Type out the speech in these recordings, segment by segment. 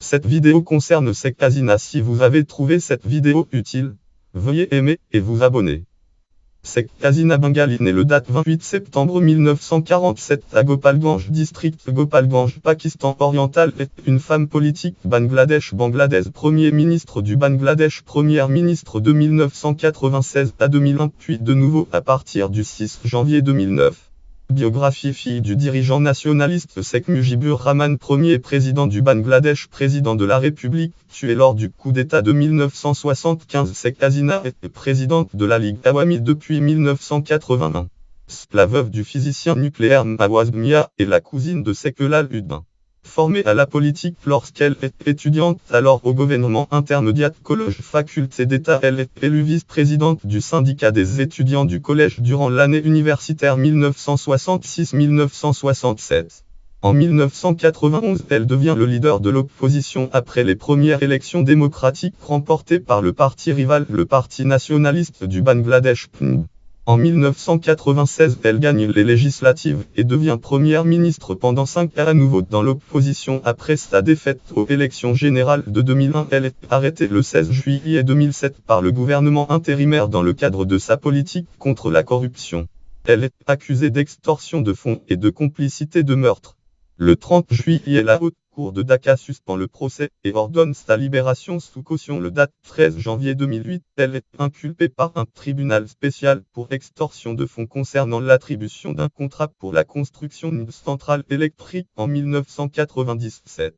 Cette vidéo concerne Sheikh Hasina. Si vous avez trouvé cette vidéo utile, veuillez aimer et vous abonner. Sheikh Hasina Bengali né le date 28 septembre 1947 à Gopalganj, district Gopalganj, Pakistan oriental, est une femme politique Bangladesh, Premier ministre du Bangladesh, première ministre de 1996 à 2001, puis de nouveau à partir du 6 janvier 2009. Biographie: fille du dirigeant nationaliste Sheikh Mujibur Rahman, premier président du Bangladesh, président de la République, tué lors du coup d'État de 1975. Sheikh Hasina est présidente de la Ligue Awami depuis 1981. La veuve du physicien nucléaire Nawaz Mia est la cousine de Sheikh Elal Uddin. Formée à la politique lorsqu'elle est étudiante alors au gouvernement intermédiaire Collège Faculté d'État, elle est élue vice-présidente du syndicat des étudiants du collège durant l'année universitaire 1966-1967. En 1991, elle devient le leader de l'opposition après les premières élections démocratiques remportées par le parti rival, le Parti nationaliste du Bangladesh, PNB. En 1996, elle gagne les législatives et devient première ministre pendant 5 ans à nouveau dans l'opposition après sa défaite aux élections générales de 2001. Elle est arrêtée le 16 juillet 2007 par le gouvernement intérimaire dans le cadre de sa politique contre la corruption. Elle est accusée d'extorsion de fonds et de complicité de meurtre. Le 30 juillet, la Haute Cour de Dhaka suspend le procès et ordonne sa libération sous caution le date 13 janvier 2008. Elle est inculpée par un tribunal spécial pour extorsion de fonds concernant l'attribution d'un contrat pour la construction d'une centrale électrique en 1997.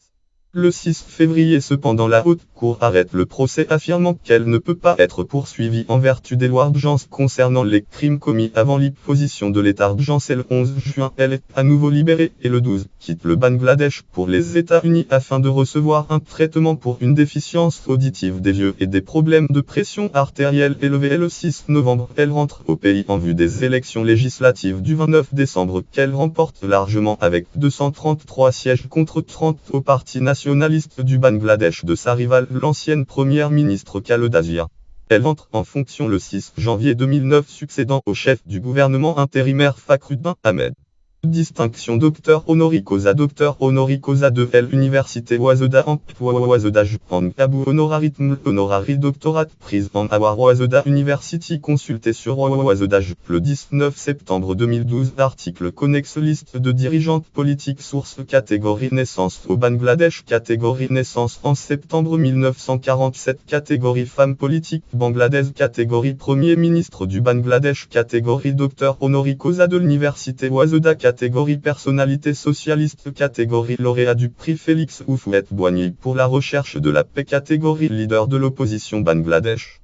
Le 6 février cependant, la Haute Cour arrête le procès affirmant qu'elle ne peut pas être poursuivie en vertu des lois d'urgence concernant les crimes commis avant l'imposition de l'état d'urgence. Le 11 juin, elle est à nouveau libérée et le 12 quitte le Bangladesh pour les États-Unis afin de recevoir un traitement pour une déficience auditive des yeux et des problèmes de pression artérielle élevée. Et le 6 novembre, elle rentre au pays en vue des élections législatives du 29 décembre qu'elle remporte largement avec 233 sièges contre 30 au Parti nationaliste du Bangladesh de sa rivale, l'ancienne première ministre Khaleda Zia. Elle entre en fonction le 6 janvier 2009, succédant au chef du gouvernement intérimaire Fakhruddin Ahmed. Distinction docteur honoris causa de l'université Waseda Waseda Jupang Abu honoraritm honorari doctorat prise en Awar Waseda University. Consulté sur Waseda Jup le 19 septembre 2012. Article connexe: liste de dirigeantes politiques. Source: catégorie naissance au Bangladesh, catégorie naissance en septembre 1947, catégorie femmes politiques Bangladesh, catégorie premier ministre du Bangladesh, catégorie docteur honoris causa de l'université Waseda, catégorie personnalité socialiste, catégorie lauréat du prix Félix Houphouët-Boigny pour la recherche de la paix, catégorie leader de l'opposition Bangladesh.